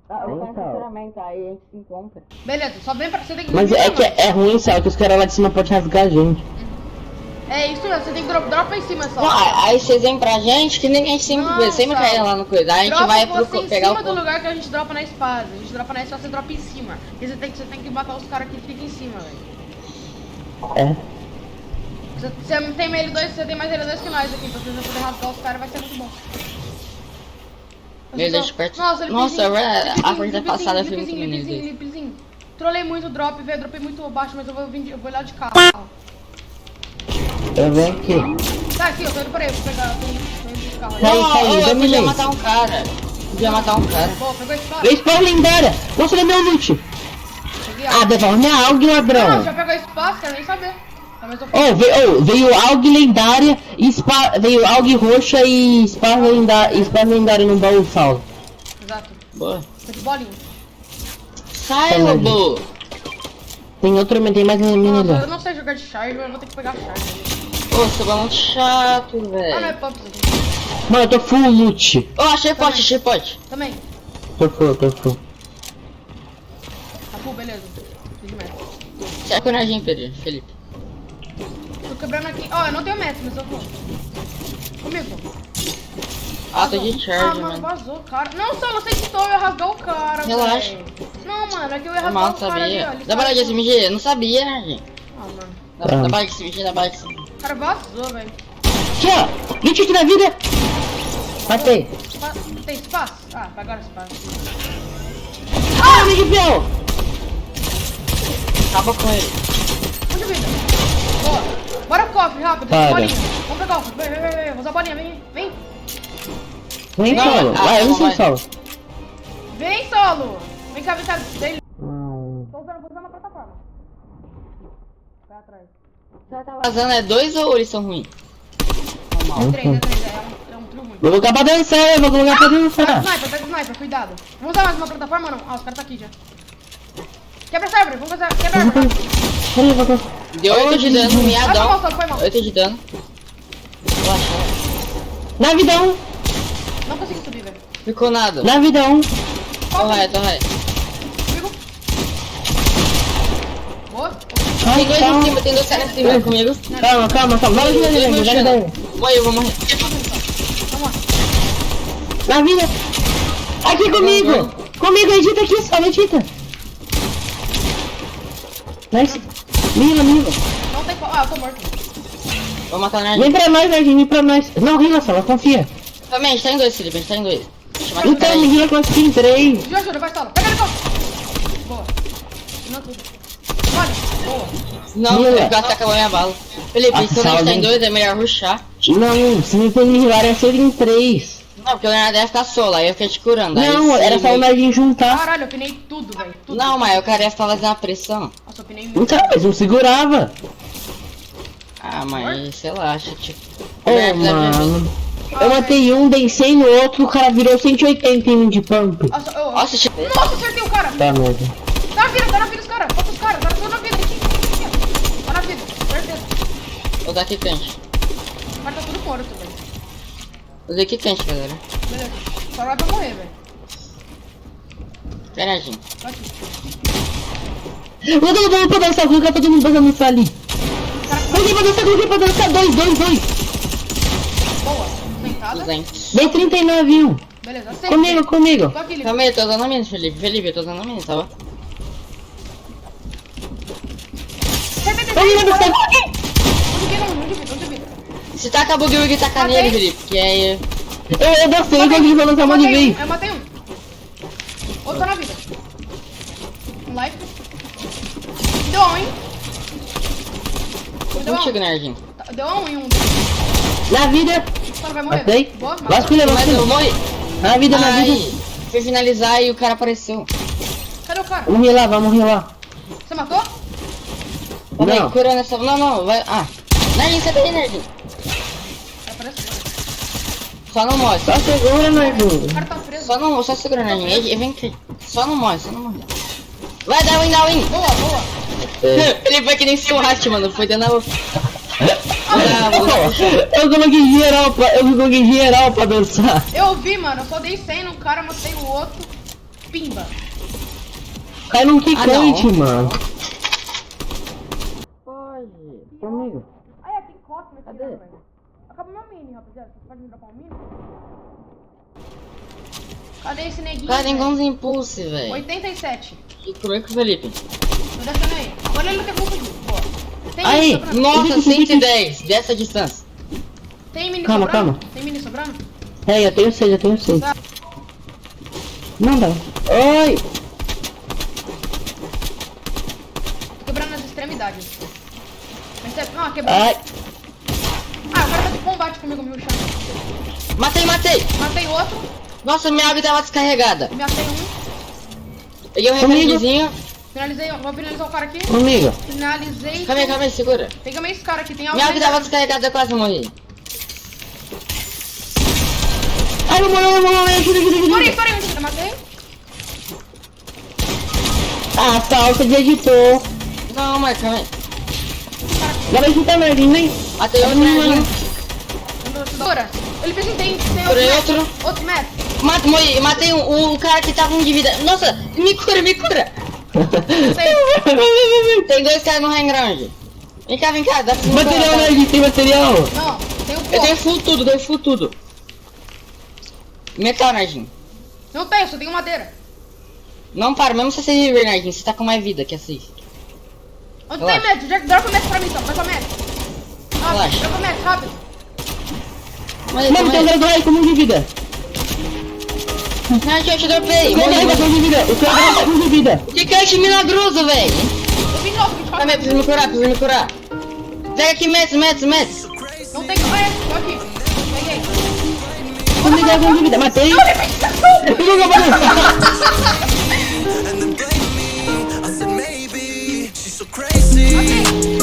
Eu tenho estacionamento, aí a gente se encontra. Beleza, só vem pra... Você tem que... Mas é que é ruim, Céu, que os caras lá de cima podem rasgar a gente. É isso mesmo, você tem que dropa em cima só. Não, aí vocês vêm pra gente que ninguém sempre cai lá no coisa. Aí a gente vai você em pegar cima o do ponto. lugar que a gente dropa na espada. A gente dropa na espada, você dropa em cima. E você tem que matar os caras que ficam em cima, velho. É. Você tem L2, você tem mais L2 que nós aqui, pra você poder rasgar os caras, vai ser muito bom. Beleza, esperto. Nossa, a partida passada foi muito menos. Lipezinho. Trolei muito o drop, velho. Dropei muito baixo, mas eu vou olhar de carro. Eu venho aqui. Tá aqui, eu tô indo por aí, vou pegar. Tô indo de carro. Sai, sai, Eu dominei. podia matar um cara. Podia matar um cara. Boa, pegou esse cara. Spawn lendária! Mostra meu loot! Peguei Ah, devolve minha AUG, Não, ladrão! já pegou espaço, quero nem saber. Mas eu Veio AUG lendária, veio AUG roxa e espada lendária no baú salvo. Exato. Boa. Tô de bolinha. Sai, robô. Tem mais um Nossa, eu melhor. não sei jogar de charge, eu vou ter que pegar charge. Pô, você é muito chato, Ah, não é velho. pumps aqui. Mano, eu tô full loot. Ô, achei pote. Também. Tô full. Tá full, beleza. Fiz meta. Sai com a gente, Felipe. Tô quebrando aqui. Ó, eu não tenho meta, mas eu vou. Comigo. Ah, tô de Ah, charge, mano, mano. vazou, cara. Não, só você editou, eu ia rasgar o cara, Relaxa. véi. Não, mano, é que eu ia rasgar Mal, o cara ali, sabia. ó. Ele Dá bala de saiu. SMG, eu não sabia, né, gente? Ah, mano. Dá bala de SMG, dá bala de SMG. O cara vazou, velho. Aqui, ó! 28 da vida! Matei! Tem espaço? Ah, pegaram espaço. Ah, me deu! Acaba com ele. Onde vida? Boa. Bora pro cofre, rápido. Para. Bolinha. Vamos pegar o cofre. Vem. Vou usar a bolinha, vem. Vem Não, solo! ah, Eu não sou vai. solo! Vem, solo. Vem cá. Dele. Hum. Vou usar uma plataforma. Vai atrás. Você tá vazando, é 2 ou eles são ruins? É 3. É um trio ruim. Vou colocar pra dançar, Pega o sniper, cuidado. Vamos usar mais uma plataforma ou não? Ah, os caras tá aqui já. Quebra a árvore, vamos fazer. Quebra a árvore. Deu 8 de dano, Ah, miadão. foi mal. 8 de dano. Relaxa. Na vida 1! Não consegui subir, velho. Ficou nada. Na vida 1! Torre. Comigo. Boa. Tem dois em cima, tem 2 caras em cima comigo. Calma. Vai, Morreu, vou morrer. Vamos lá. Na vida! Aqui comigo! Comigo, edita aqui, só edita! Nice! Mila! Não tem como. Ah, eu tô morto. Vou matar na Vem pra nós, Nardinho, vem pra nós! Não, Rila, só, confia! Também, a gente tá em 2, Felipe, a gente tá em 2. Deixa eu matar o cara Então, me aí. Rila com assim, 3! Me ajuda, vai, solo. Pega ele, cofre. Boa. Não tudo. Olha. Boa. Não, Mila. o gato acabou minha bala. Felipe, Ah, quando a gente tá em salve. 2 é melhor rushar. Não, se não tem me rilar, ia ser em 3! Não, porque o Leonardo deve ficar solo, aí eu fiquei te curando. Aí Não, se era só o ele- Nardinho juntar! Caralho, eu pinei tudo, velho. Tudo. Não, mas o cara ia ficar fazendo a pressão. Nossa, eu pinei muito. Então, mas não segurava! Ah, mas sei lá, acho que... Ô, mano! Eu matei um, dancei no outro, o cara virou 180 em mim de pump! Nossa, Nossa, Nossa, acertei o cara. Tá mesmo! Tá na vida os caras. Falta os caras. Tá na vida aqui. Tá na vida. Certeza. vou dar aqui quente. O cara tá tudo morto, velho. Vou dar aqui quente, galera. Beleza. Só vai pra morrer, velho. Granadinho. Vai aqui. Vou pra dançar, colocar todo mundo pra dançar ali! Coloquei pra dançar, 2! Boa. Sentada. 200. Dei 39, 1! Beleza, aceita. Comigo! Tô aqui, Lipe. Calma aí, eu tô usando a mina, Felipe, eu tô usando a mina, tá bom? Onde vida? Se taca bug, taca Matei. nele, Felipe, que aí... Eu dancei, eu consegui lançar um monte de vez! Eu matei um. Outro tá na vida. Um life. Deu um, hein? Deu Contigo, um. Nerdinho. Deu um em um. Na vida! O cara vai morrer. Matei! Boa, mata. Vasculha! Mas eu morri. Na vida! Aí, fui finalizar e o cara apareceu. Cadê o cara? Vamos rilar! Você matou? Calma aí, Não. curando essa... Não, vai... Ah, Nerdinho, sai daí, Nerdinho. Apareceu. Só não morre. Só segura, Nardinho! O cara tá preso. Só segura, Nerdinho. Ele vem aqui. Só não morre. Vai, dá win. Boa. Ele foi que nem seu rat, mano. Foi dando a... Eu coloquei geral pra dançar! Eu vi, mano. Eu só dei 100 no cara, matei o outro. pimba. Cai num quicante, mano. Pode. Comigo. Ah, tem cosmo aqui, Cadê? velho. Acabou meu mini, rapaziada. Você pode me dropar um mini? Cadê esse neguinho? Cara, tem velho? uns impulse, velho. 87. E como é que o Felipe? Tô descendo aí. Olha ele no que eu consegui. Boa. Tem Aí, mini sobrando? Nossa, 110 dessa distância. Tem mini Calma, sobrando? calma. Tem mini sobrando? É, eu tenho sede, eu tenho sede. Tá. Não dá. Oi! Quebrando as extremidades. Percebe? Não, quebrando. Ai! Ah, o cara tá de combate comigo, meu chão. Matei, matei. Matei outro. Nossa, minha árvore tava descarregada. Me matei um. Peguei um Comigo. remédiozinho. Finalizei. Vou finalizar o cara aqui. Comigo! Finalizei. Calma aí, segura. Pegamos esse cara aqui. Tem algo Minha árvore tava aí. descarregada, eu quase morri. Ai, não morreu, ajuda, ajuda, Estourei, ajuda! estourei um. Matei. Ah, falta de editor. Não, mas calma aí. Agora editar nerdinho, vem. Matei outro nerdinho. Estoura. Ele fez um dente. Tem Estourei outro. outro. Outro metro. Morri. Matei o cara que tava um de vida. Nossa, me cura, me cura. Tem dois caras no hang ground. Vem cá, dá pra me Material, curar, tá? nerd, tem material. Não, tem um Eu pouco. tenho full tudo. Metal, Nardinho. Não tenho, só tenho madeira. Não para, mesmo se você reviver, Nardinho, você tá com mais vida que assim. Onde Relaxa. tem metro? Já dropa metro pra mim, então. Dropa metro. Relaxa. Dropa metro, rápido. Mano, tem um dragão aí com 1 de vida. Não, gente, eu dropei. O cara tá com 1 de vida. O cara tá com 1 de vida. Gigante milagroso, velho. Eu vim de novo, 24 Calma aí, preciso me curar. Pega aqui, metros. Não tem como. É, tô aqui. Peguei. Comigo é com 1 de vida. Matei. Não, ele fez isso. Pegou o bagulho. and then blame me. I said maybe she's so crazy. Matei.